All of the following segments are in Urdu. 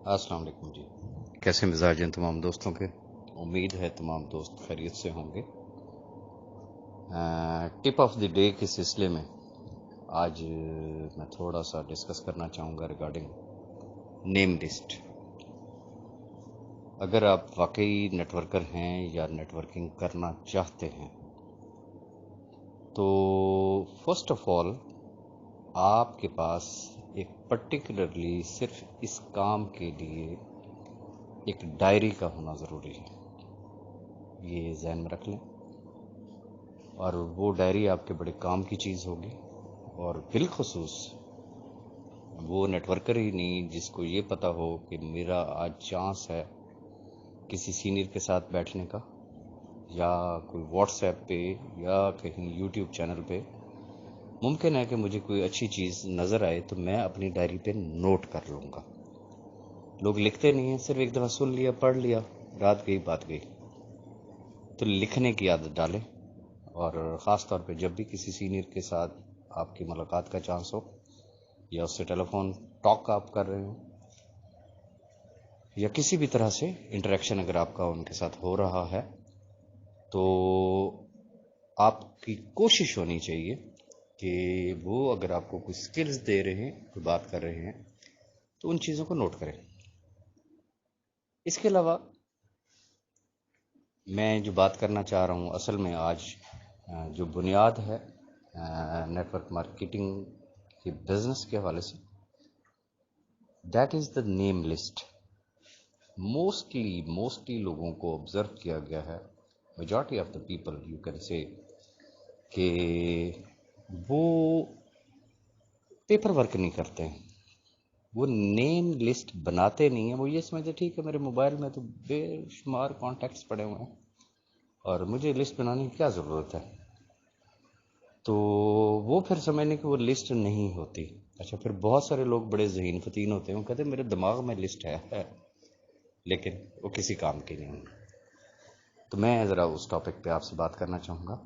السلام علیکم جی، کیسے مزاج ہیں تمام دوستوں کے؟ امید ہے تمام دوست خیریت سے ہوں گے۔ ٹپ آف دی ڈے کے سلسلے میں آج میں تھوڑا سا ڈسکس کرنا چاہوں گا ریگارڈنگ نیم لسٹ۔ اگر آپ واقعی نیٹ ورکر ہیں یا نیٹ ورکنگ کرنا چاہتے ہیں تو فرسٹ آف آل آپ کے پاس ایک پرٹیکولرلی صرف اس کام کے لیے ایک ڈائری کا ہونا ضروری ہے، یہ ذہن میں رکھ لیں۔ اور وہ ڈائری آپ کے بڑے کام کی چیز ہوگی، اور بالخصوص وہ نیٹ ورکر ہی نہیں جس کو یہ پتا ہو کہ میرا آج چانس ہے کسی سینئر کے ساتھ بیٹھنے کا، یا کوئی واٹس ایپ پہ یا کہیں یوٹیوب چینل پہ ممکن ہے کہ مجھے کوئی اچھی چیز نظر آئے تو میں اپنی ڈائری پہ نوٹ کر لوں گا۔ لوگ لکھتے نہیں ہیں، صرف ایک دفعہ سن لیا، پڑھ لیا، رات گئی بات گئی۔ تو لکھنے کی عادت ڈالیں، اور خاص طور پہ جب بھی کسی سینئر کے ساتھ آپ کی ملاقات کا چانس ہو یا اس سے ٹیلی فون ٹاک آپ کر رہے ہوں یا کسی بھی طرح سے انٹریکشن اگر آپ کا ان کے ساتھ ہو رہا ہے، تو آپ کی کوشش ہونی چاہیے کہ وہ اگر آپ کو کوئی سکلز دے رہے ہیں، کوئی بات کر رہے ہیں، تو ان چیزوں کو نوٹ کریں۔ اس کے علاوہ میں جو بات کرنا چاہ رہا ہوں اصل میں آج جو بنیاد ہے نیٹ ورک مارکیٹنگ کے بزنس کے حوالے سے، that is the name list. Mostly لوگوں کو آبزرو کیا گیا ہے، majority of the people you can سے، کہ وہ پیپر ورک نہیں کرتے ہیں، وہ نیم لسٹ بناتے نہیں ہیں۔ وہ یہ سمجھتے ٹھیک ہے میرے موبائل میں تو بے شمار کانٹیکٹس پڑے ہوئے ہیں اور مجھے لسٹ بنانے کی کیا ضرورت ہے، تو وہ پھر سمجھنے کہ وہ لسٹ نہیں ہوتی۔ اچھا، پھر بہت سارے لوگ بڑے ذہین فتین ہوتے ہیں، وہ کہتے ہیں میرے دماغ میں لسٹ ہے لیکن وہ کسی کام کی نہیں۔ تو میں ذرا اس ٹاپک پہ آپ سے بات کرنا چاہوں گا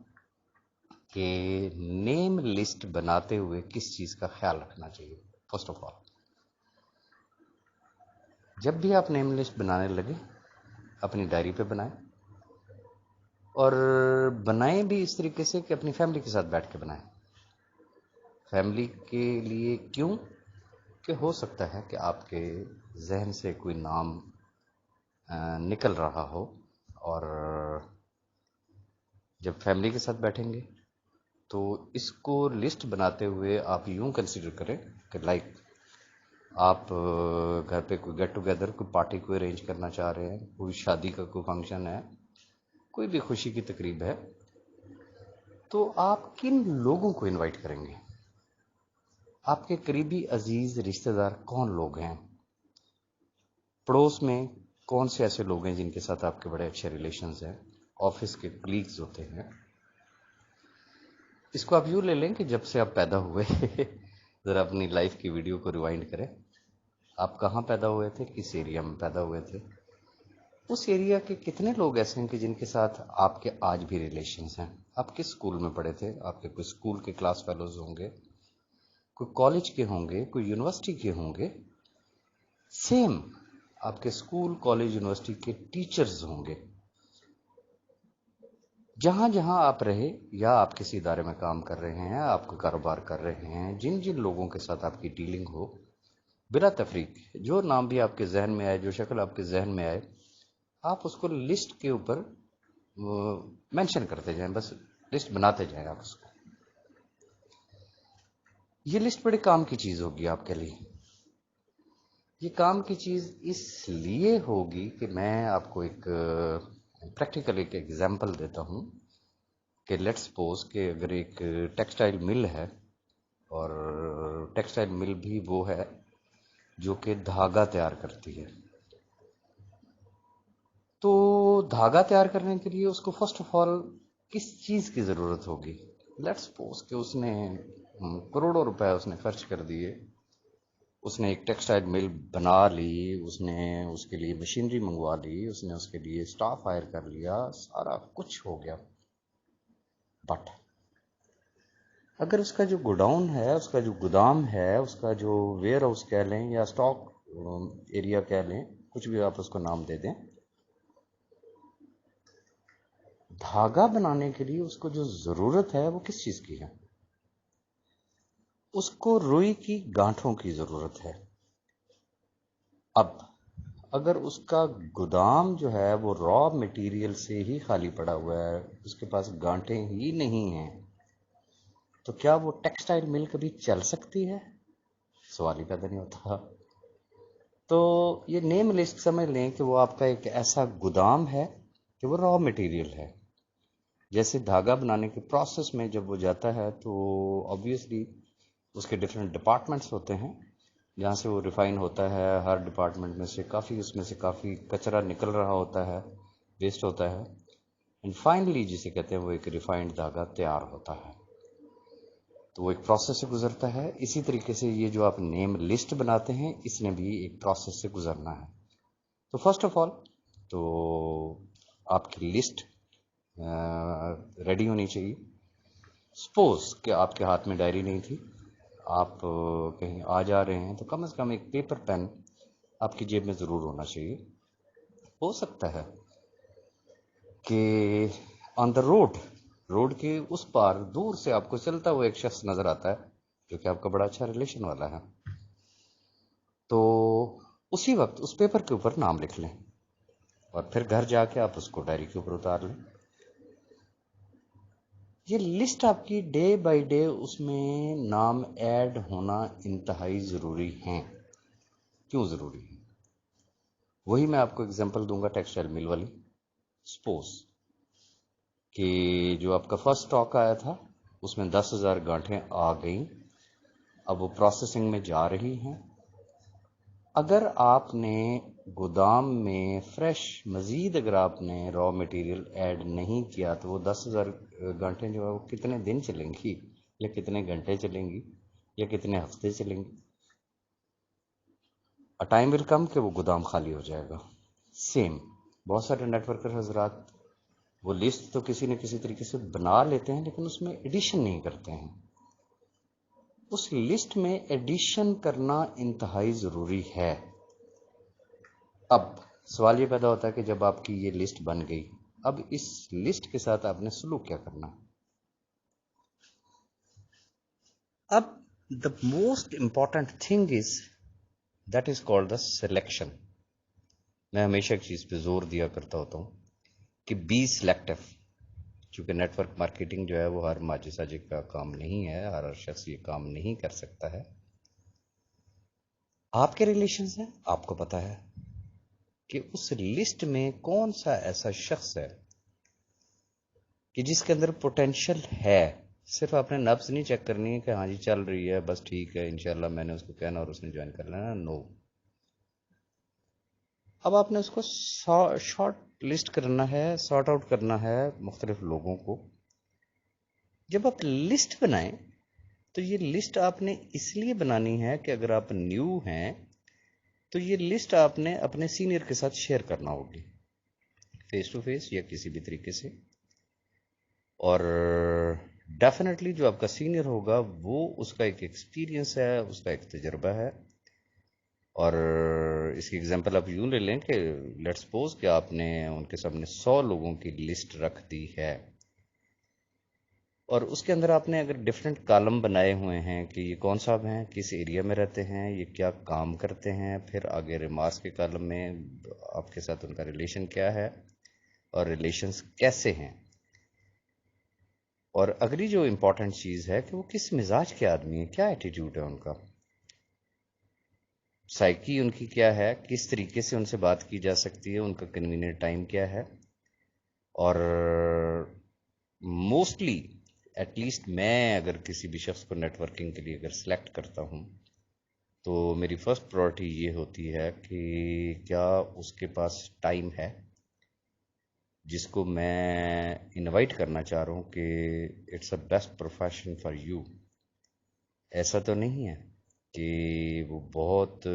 کہ نیم لسٹ بناتے ہوئے کس چیز کا خیال رکھنا چاہیے۔ فرسٹ آف آل، جب بھی آپ نیم لسٹ بنانے لگے اپنی ڈائری پہ بنائیں، اور بنائیں بھی اس طریقے سے کہ اپنی فیملی کے ساتھ بیٹھ کے بنائیں۔ فیملی کے لیے کیوں؟ کہ ہو سکتا ہے کہ آپ کے ذہن سے کوئی نام نکل رہا ہو، اور جب فیملی کے ساتھ بیٹھیں گے تو اس کو لسٹ بناتے ہوئے آپ یوں کنسیڈر کریں کہ لائک آپ گھر پہ کوئی گیٹ ٹوگیدر، کوئی پارٹی کو ارینج کرنا چاہ رہے ہیں، کوئی شادی کا کوئی فنکشن ہے، کوئی بھی خوشی کی تقریب ہے، تو آپ کن لوگوں کو انوائٹ کریں گے؟ آپ کے قریبی عزیز رشتہ دار کون لوگ ہیں؟ پڑوس میں کون سے ایسے لوگ ہیں جن کے ساتھ آپ کے بڑے اچھے ریلیشنز ہیں؟ آفس کے کلیگز ہوتے ہیں۔ اس کو آپ یوں لے لیں کہ جب سے آپ پیدا ہوئے ذرا اپنی لائف کی ویڈیو کو ریوائنڈ کریں۔ آپ کہاں پیدا ہوئے تھے، کس ایریا میں پیدا ہوئے تھے، اس ایریا کے کتنے لوگ ایسے ہیں کہ جن کے ساتھ آپ کے آج بھی ریلیشنز ہیں؟ آپ کس اسکول میں پڑھے تھے؟ آپ کے کوئی اسکول کے کلاس فیلوز ہوں گے، کوئی کالج کے ہوں گے، کوئی یونیورسٹی کے ہوں گے، سیم آپ کے اسکول کالج یونیورسٹی کے ٹیچرز ہوں گے۔ جہاں جہاں آپ رہے یا آپ کسی ادارے میں کام کر رہے ہیں، آپ کا کاروبار کر رہے ہیں، جن جن لوگوں کے ساتھ آپ کی ڈیلنگ ہو، بلا تفریق جو نام بھی آپ کے ذہن میں آئے، جو شکل آپ کے ذہن میں آئے، آپ اس کو لسٹ کے اوپر مینشن کرتے جائیں، بس لسٹ بناتے جائیں آپ اس کو۔ یہ لسٹ بڑے کام کی چیز ہوگی آپ کے لیے۔ یہ کام کی چیز اس لیے ہوگی کہ میں آپ کو ایک پریکٹیکل ایک ایگزامپل دیتا ہوں کہ لیٹس سپوز کہ اگر ایک ٹیکسٹائل مل ہے، اور ٹیکسٹائل مل بھی وہ ہے جو کہ دھاگا تیار کرتی ہے، تو دھاگا تیار کرنے کے لیے اس کو فرسٹ آف آل کس چیز کی ضرورت ہوگی؟ لیٹس سپوز کہ اس نے کروڑوں روپے اس نے خرچ کر دیے، اس نے ایک ٹیکسٹائل مل بنا لی، اس نے اس کے لیے مشینری منگوا لی، اس نے اس کے لیے سٹاف ہائر کر لیا، سارا کچھ ہو گیا، بٹ اگر اس کا جو گوڈاؤن ہے، اس کا جو گودام ہے، اس کا جو ویئر ہاؤس کہہ لیں یا سٹاک ایریا کہہ لیں، کچھ بھی آپ اس کو نام دے دیں، دھاگا بنانے کے لیے اس کو جو ضرورت ہے وہ کس چیز کی ہے؟ اس کو روئی کی گانٹھوں کی ضرورت ہے۔ اب اگر اس کا گودام جو ہے وہ را مٹیریل سے ہی خالی پڑا ہوا ہے، اس کے پاس گانٹھیں ہی نہیں ہیں، تو کیا وہ ٹیکسٹائل مل کبھی چل سکتی ہے؟ سوال ہی پیدا نہیں ہوتا۔ تو یہ نیم لسٹ سمجھ لیں کہ وہ آپ کا ایک ایسا گودام ہے کہ وہ را مٹیریل ہے۔ جیسے دھاگا بنانے کے پروسیس میں جب وہ جاتا ہے تو آبویسلی اس کے ڈفرینٹ ڈپارٹمنٹس ہوتے ہیں، جہاں سے وہ ریفائن ہوتا ہے، ہر ڈپارٹمنٹ میں سے کافی کچرا نکل رہا ہوتا ہے، ویسٹ ہوتا ہے، اینڈ فائنلی جسے کہتے ہیں وہ ایک ریفائنڈ دھاگا تیار ہوتا ہے۔ تو وہ ایک پروسیس سے گزرتا ہے۔ اسی طریقے سے یہ جو آپ نیم لسٹ بناتے ہیں، اس نے بھی ایک پروسیس سے گزرنا ہے۔ تو فرسٹ آف آل تو آپ کی لسٹ ریڈی ہونی چاہیے۔ سپوز کہ آپ کے ہاتھ میں ڈائری نہیں تھی، آپ کہیں آ جا رہے ہیں، تو کم از کم ایک پیپر پین آپ کی جیب میں ضرور ہونا چاہیے۔ ہو سکتا ہے کہ آن دا روڈ کے اس پار دور سے آپ کو چلتا ہوا ایک شخص نظر آتا ہے جو کہ آپ کا بڑا اچھا ریلیشن والا ہے، تو اسی وقت اس پیپر کے اوپر نام لکھ لیں اور پھر گھر جا کے آپ اس کو ڈائری کے اوپر اتار لیں۔ یہ لسٹ آپ کی ڈے بائی ڈے اس میں نام ایڈ ہونا انتہائی ضروری ہیں۔ کیوں ضروری ہے؟ وہی میں آپ کو اگزامپل دوں گا ٹیکسٹائل مل والی۔ سپوز کہ جو آپ کا فرسٹ اسٹاک آیا تھا اس میں 10,000 گانٹھیں آ گئیں، اب وہ پروسیسنگ میں جا رہی ہیں۔ اگر آپ نے گودام میں فریش مزید اگر آپ نے را مٹیریل ایڈ نہیں کیا تو وہ 10,000 گانٹھیں جو ہے وہ کتنے دن چلیں گی، یا کتنے گھنٹے چلیں گی، یا کتنے ہفتے چلیں گی؟ ٹائم ول کم کہ وہ گودام خالی ہو جائے گا۔ سیم بہت سارے نیٹ ورکر حضرات وہ لسٹ تو کسی نہ کسی طریقے سے بنا لیتے ہیں لیکن اس میں ایڈیشن نہیں کرتے ہیں۔ اس لسٹ میں ایڈیشن کرنا انتہائی ضروری ہے۔ اب سوال یہ پیدا ہوتا ہے کہ جب آپ کی یہ لسٹ بن گئی، اب اس لسٹ کے ساتھ آپ نے سلوک کیا کرنا؟ اب the most important thing is that is called the selection. میں ہمیشہ ایک چیز پہ زور دیا کرتا ہوتا ہوں کہ بی سلیکٹو، چونکہ نیٹ ورک مارکیٹنگ جو ہے وہ ہر ماجد ساجد کا کام نہیں ہے، ہر شخص یہ کام نہیں کر سکتا ہے۔ آپ کے ریلیشنز ہیں، آپ کو پتا ہے کہ اس لسٹ میں کون سا ایسا شخص ہے کہ جس کے اندر پوٹینشل ہے۔ صرف آپ نے نبض نہیں چیک کرنی ہے کہ ہاں جی چل رہی ہے بس ٹھیک ہے انشاءاللہ میں نے اس کو کہنا اور اس نے جوائن کر لینا، نو۔ اب آپ نے اس کو شارٹ لسٹ کرنا ہے، سارٹ آؤٹ کرنا ہے مختلف لوگوں کو۔ جب آپ لسٹ بنائیں تو یہ لسٹ آپ نے اس لیے بنانی ہے کہ اگر آپ نیو ہیں تو یہ لسٹ آپ نے اپنے سینئر کے ساتھ شیئر کرنا ہوگی، فیس ٹو فیس یا کسی بھی طریقے سے۔ اور ڈیفینیٹلی جو آپ کا سینئر ہوگا وہ اس کا ایک ایکسپیرینس ہے، اس کا ایک تجربہ ہے۔ اور اس کی اگزامپل آپ یوں لے لیں کہ لیٹ سپوز کہ آپ نے ان کے سامنے 100 لوگوں کی لسٹ رکھ دی ہے، اور اس کے اندر آپ نے اگر ڈفرینٹ کالم بنائے ہوئے ہیں کہ یہ کون صاحب ہیں، کس ایریا میں رہتے ہیں، یہ کیا کام کرتے ہیں، پھر آگے ریمارکس کے کالم میں آپ کے ساتھ ان کا ریلیشن کیا ہے اور ریلیشنز کیسے ہیں، اور اگلی جو امپورٹنٹ چیز ہے کہ وہ کس مزاج کے آدمی ہیں، کیا ایٹیٹیوڈ ہے ان کا، سائیکی ان کی کیا ہے، کس طریقے سے ان سے بات کی جا سکتی ہے، ان کا کنوینئنٹ ٹائم کیا ہے۔ اور موسٹلی ایٹ لیسٹ میں اگر کسی بھی شخص کو نیٹ ورکنگ کے لیے اگر سلیکٹ کرتا ہوں تو میری فرسٹ پرائرٹی یہ ہوتی ہے کہ کیا اس کے پاس ٹائم ہے جس کو میں انوائٹ کرنا چاہ رہا ہوں کہ it's a best profession for you. ایسا تو نہیں ہے کہ وہ بہت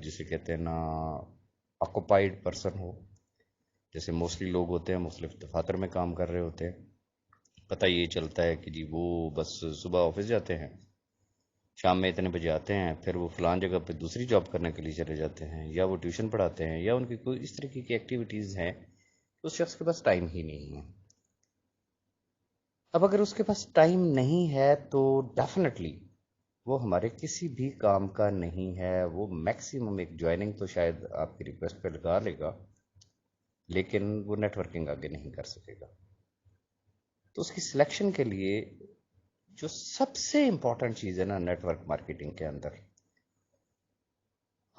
جسے کہتے ہیں نا آکوپائڈ پرسن ہو، جیسے موسٹلی لوگ ہوتے ہیں مختلف دفاتر میں کام کر رہے ہوتے ہیں، پتہ یہ چلتا ہے کہ جی وہ بس صبح آفس جاتے ہیں، شام میں اتنے بجے آتے ہیں، پھر وہ فلان جگہ پہ دوسری جاب کرنے کے لیے چلے جاتے ہیں، یا وہ ٹیوشن پڑھاتے ہیں، یا ان کی کوئی اس طریقے کی ایکٹیویٹیز ہیں، اس شخص کے پاس ٹائم ہی نہیں ہے۔ اب اگر اس کے پاس ٹائم نہیں ہے تو ڈیفینیٹلی وہ ہمارے کسی بھی کام کا نہیں ہے۔ وہ میکسیمم ایک جوائننگ تو شاید آپ کی ریکویسٹ پہ لگا لے گا، لیکن وہ نیٹ ورکنگ آگے نہیں کر سکے گا۔ تو اس کی سلیکشن کے لیے جو سب سے امپورٹنٹ چیز ہے نا نیٹ ورک مارکیٹنگ کے اندر،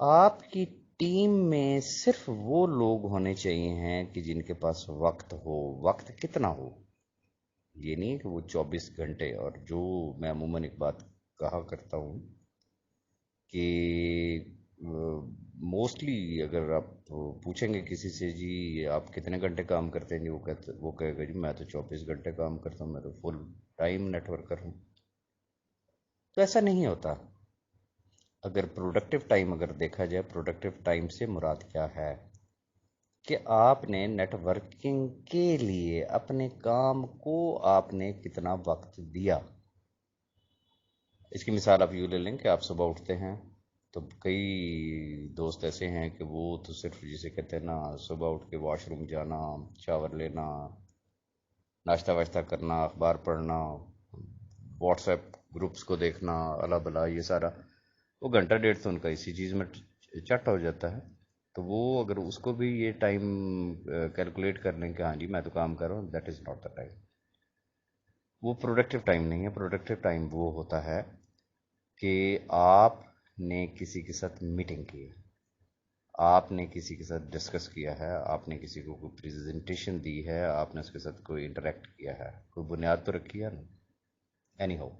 آپ کی ٹیم میں صرف وہ لوگ ہونے چاہیے ہیں کہ جن کے پاس وقت ہو۔ وقت کتنا ہو، یہ نہیں کہ وہ 24 گھنٹے، اور جو میں عموماً ایک بات کہا کرتا ہوں کہ موسٹلی اگر آپ پوچھیں گے کسی سے جی آپ کتنے گھنٹے کام کرتے ہیں، جی وہ کہے گا جی میں تو 24 گھنٹے کام کرتا ہوں، میں تو فل ٹائم نیٹ ورکر ہوں۔ تو ایسا نہیں ہوتا۔ اگر پروڈکٹیو ٹائم اگر دیکھا جائے، پروڈکٹیو ٹائم سے مراد کیا ہے کہ آپ نے نیٹ ورکنگ کے لیے اپنے کام کو آپ نے کتنا وقت دیا۔ اس کی مثال آپ یوں لے لیں کہ آپ صبح اٹھتے ہیں، تو کئی دوست ایسے ہیں کہ وہ تو صرف جسے کہتے ہیں نا صبح اٹھ کے واش روم جانا، شاور لینا، ناشتہ واشتہ کرنا، اخبار پڑھنا، واٹس ایپ گروپس کو دیکھنا، اللہ بلا یہ سارا، وہ گھنٹہ ڈیڑھ تو ان کا اسی چیز میں چٹ ہو جاتا ہے۔ تو وہ اگر اس کو بھی یہ ٹائم کیلکولیٹ کر لیں کہ ہاں جی میں تو کام کر رہا ہوں، that is not the time. وہ پروڈکٹیو ٹائم نہیں ہے۔ پروڈکٹیو ٹائم وہ ہوتا ہے کہ آپ نے کسی کے ساتھ میٹنگ کی ہے، آپ نے کسی کے ساتھ ڈسکس کیا ہے، آپ نے کسی کو کوئی پریزنٹیشن دی ہے، آپ نے اس کے ساتھ کوئی انٹریکٹ کیا ہے، کوئی بنیاد تو رکھی ہے نا، اینی ہاؤ۔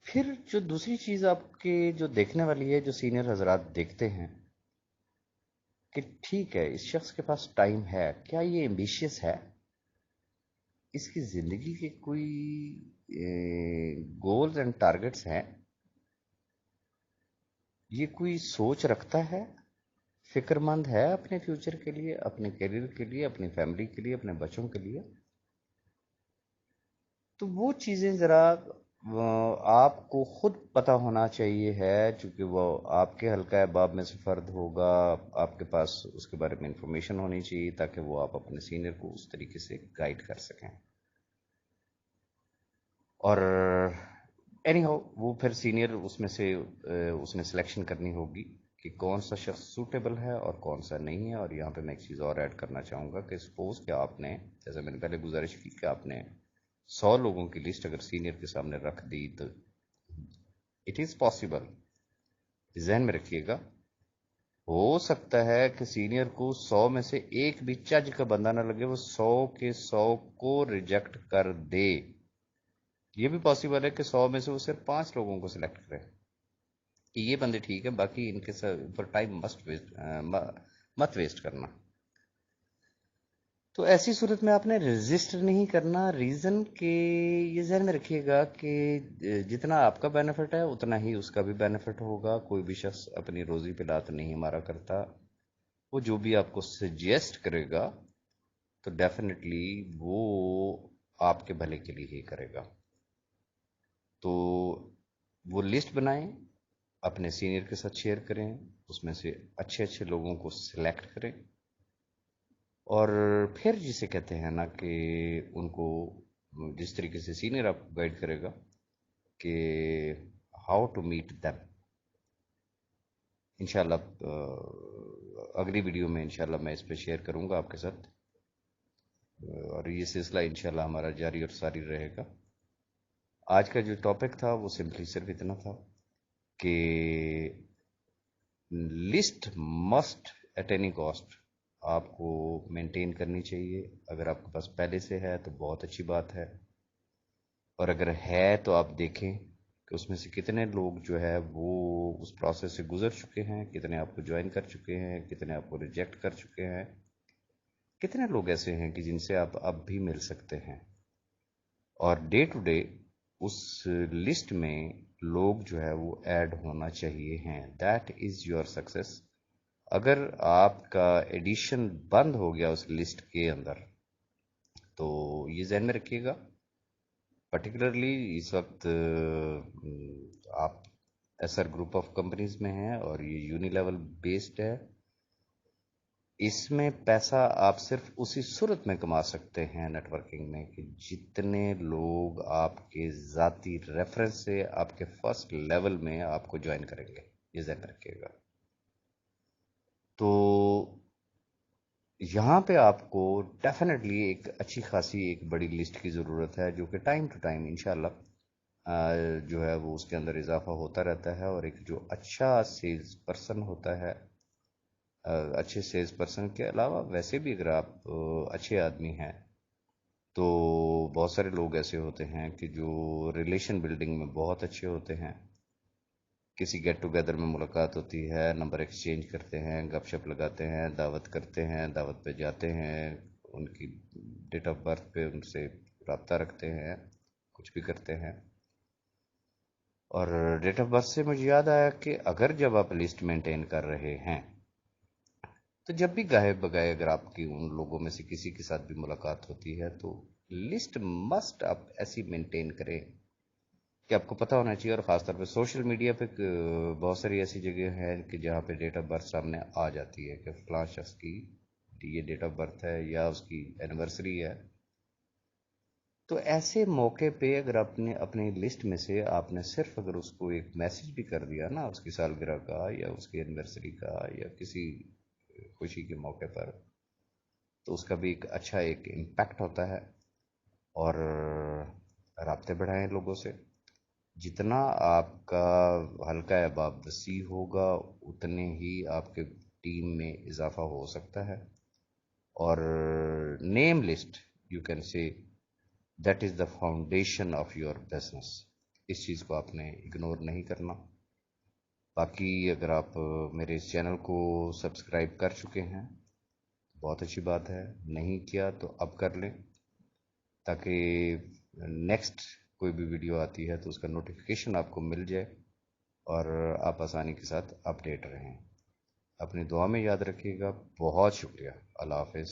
پھر جو دوسری چیز آپ کے جو دیکھنے والی ہے، جو سینئر حضرات دیکھتے ہیں کہ ٹھیک ہے اس شخص کے پاس ٹائم ہے، کیا یہ ایمبیشیس ہے، اس کی زندگی کے کوئی گولز اینڈ ٹارگٹس ہیں، یہ کوئی سوچ رکھتا ہے، فکر مند ہے اپنے فیوچر کے لیے، اپنے کیریئر کے لیے، اپنی فیملی کے لیے، اپنے بچوں کے لیے۔ تو وہ چیزیں ذرا آپ کو خود پتہ ہونا چاہیے ہے، چونکہ وہ آپ کے حلقہ باب میں سے فرد ہوگا، آپ کے پاس اس کے بارے میں انفارمیشن ہونی چاہیے تاکہ وہ آپ اپنے سینئر کو اس طریقے سے گائیڈ کر سکیں۔ اور اینی ہاؤ وہ پھر سینئر اس میں سے اس نے سلیکشن کرنی ہوگی کہ کون سا شخص سوٹیبل ہے اور کون سا نہیں ہے۔ اور یہاں پہ میں ایک چیز اور ایڈ کرنا چاہوں گا کہ سپوز کہ آپ نے، جیسے میں نے پہلے گزارش کی کہ آپ نے 100 لوگوں کی لسٹ اگر سینئر کے سامنے رکھ دی تو اٹ از پاسبل، ذہن میں رکھیے گا، ہو سکتا ہے کہ سینئر کو 100 میں سے ایک بھی چج کا بندہ نہ لگے، وہ 100 کے 100 کو ریجیکٹ کر دے۔ یہ بھی پاسبل ہے کہ 100 میں سے وہ صرف 5 لوگوں کو سلیکٹ کرے کہ یہ بندے ٹھیک ہے، باقی ان کے پر ٹائم مت ویسٹ کرنا۔ تو ایسی صورت میں آپ نے رجسٹر نہیں کرنا، ریزن کہ یہ ذہن میں رکھیے گا کہ جتنا آپ کا بینیفٹ ہے اتنا ہی اس کا بھی بینیفٹ ہوگا۔ کوئی بھی شخص اپنی روزی پہ لات نہیں مارا کرتا، وہ جو بھی آپ کو سجیسٹ کرے گا تو ڈیفینیٹلی وہ آپ کے بھلے کے لیے ہی کرے گا۔ تو وہ لسٹ بنائیں، اپنے سینئر کے ساتھ شیئر کریں، اس میں سے اچھے اچھے لوگوں کو سلیکٹ کریں، اور پھر جسے کہتے ہیں نا کہ ان کو جس طریقے سے سینئر آپ کو گائیڈ کرے گا کہ ہاؤ ٹو میٹ دیم۔ انشاءاللہ اگلی ویڈیو میں انشاءاللہ میں اس پہ شیئر کروں گا آپ کے ساتھ، اور یہ سلسلہ انشاءاللہ ہمارا جاری اور ساری رہے گا۔ آج کا جو ٹاپک تھا وہ سمپلی صرف اتنا تھا کہ list must at any cost آپ کو مینٹین کرنی چاہیے۔ اگر آپ کے پاس پہلے سے ہے تو بہت اچھی بات ہے، اور اگر ہے تو آپ دیکھیں کہ اس میں سے کتنے لوگ جو ہے وہ اس پروسیس سے گزر چکے ہیں، کتنے آپ کو جوائن کر چکے ہیں، کتنے آپ کو ریجیکٹ کر چکے ہیں، کتنے لوگ ایسے ہیں کہ جن سے آپ اب بھی مل سکتے ہیں۔ اور ڈے ٹو ڈے اس لسٹ میں لوگ جو ہے وہ ایڈ ہونا چاہیے ہیں، دیٹ از یور سکسیس۔ اگر آپ کا ایڈیشن بند ہو گیا اس لسٹ کے اندر تو یہ ذہن میں رکھیے گا پرٹیکولرلی اس وقت آپ ایسر گروپ آف کمپنیز میں ہیں اور یہ یونی لیول بیسڈ ہے. اس میں پیسہ آپ صرف اسی صورت میں کما سکتے ہیں نیٹ ورکنگ میں کہ جتنے لوگ آپ کے ذاتی ریفرنس سے آپ کے فرسٹ لیول میں آپ کو جوائن کریں گے. یہ ذہن رکھیے گا. تو یہاں پہ آپ کو ڈیفینیٹلی ایک اچھی خاصی ایک بڑی لسٹ کی ضرورت ہے جو کہ ٹائم ٹو ٹائم انشاءاللہ جو ہے وہ اس کے اندر اضافہ ہوتا رہتا ہے. اور ایک جو اچھا سیلز پرسن ہوتا ہے، اچھے سیلز پرسن کے علاوہ ویسے بھی اگر آپ اچھے آدمی ہیں تو بہت سارے لوگ ایسے ہوتے ہیں کہ جو ریلیشن بلڈنگ میں بہت اچھے ہوتے ہیں. کسی گیٹ ٹوگیدر میں ملاقات ہوتی ہے، نمبر ایکسچینج کرتے ہیں، گپ شپ لگاتے ہیں، دعوت کرتے ہیں، دعوت پہ جاتے ہیں، ان کی ڈیٹ آف برتھ پہ ان سے رابطہ رکھتے ہیں، کچھ بھی کرتے ہیں. اور ڈیٹ آف برتھ سے مجھے یاد آیا کہ اگر جب آپ لسٹ مینٹین کر رہے ہیں تو جب بھی گاہے بگائے اگر آپ کی ان لوگوں میں سے کسی کے ساتھ بھی ملاقات ہوتی ہے تو لسٹ مسٹ آپ ایسی مینٹین کریں کہ آپ کو پتہ ہونا چاہیے. اور خاص طور پہ سوشل میڈیا پہ بہت ساری ایسی جگہ ہیں کہ جہاں پہ ڈیٹ آف برتھ سامنے آ جاتی ہے کہ فلاں شخص کی یہ ڈیٹ آف برتھ ہے یا اس کی اینیورسری ہے. تو ایسے موقع پہ اگر اپنی لسٹ میں سے آپ نے صرف اگر اس کو ایک میسج بھی کر دیا نا اس کی سالگرہ کا یا اس کی اینیورسری کا یا کسی خوشی کے موقع پر، تو اس کا بھی ایک اچھا ایک امپیکٹ ہوتا ہے. اور رابطے بڑھائیں لوگوں سے. جتنا آپ کا حلقہ احباب وسیع ہوگا اتنے ہی آپ کے ٹیم میں اضافہ ہو سکتا ہے. اور name list you can say that is the foundation of your business. اس چیز کو آپ نے اگنور نہیں کرنا. باقی اگر آپ میرے اس چینل کو سبسکرائب کر چکے ہیں بہت اچھی بات ہے، نہیں کیا تو اب کر لیں تاکہ نیکسٹ کوئی بھی ویڈیو آتی ہے تو اس کا نوٹیفیکیشن آپ کو مل جائے اور آپ آسانی کے ساتھ اپڈیٹ رہیں. اپنی دعا میں یاد رکھیے گا. بہت شکریہ. اللہ حافظ.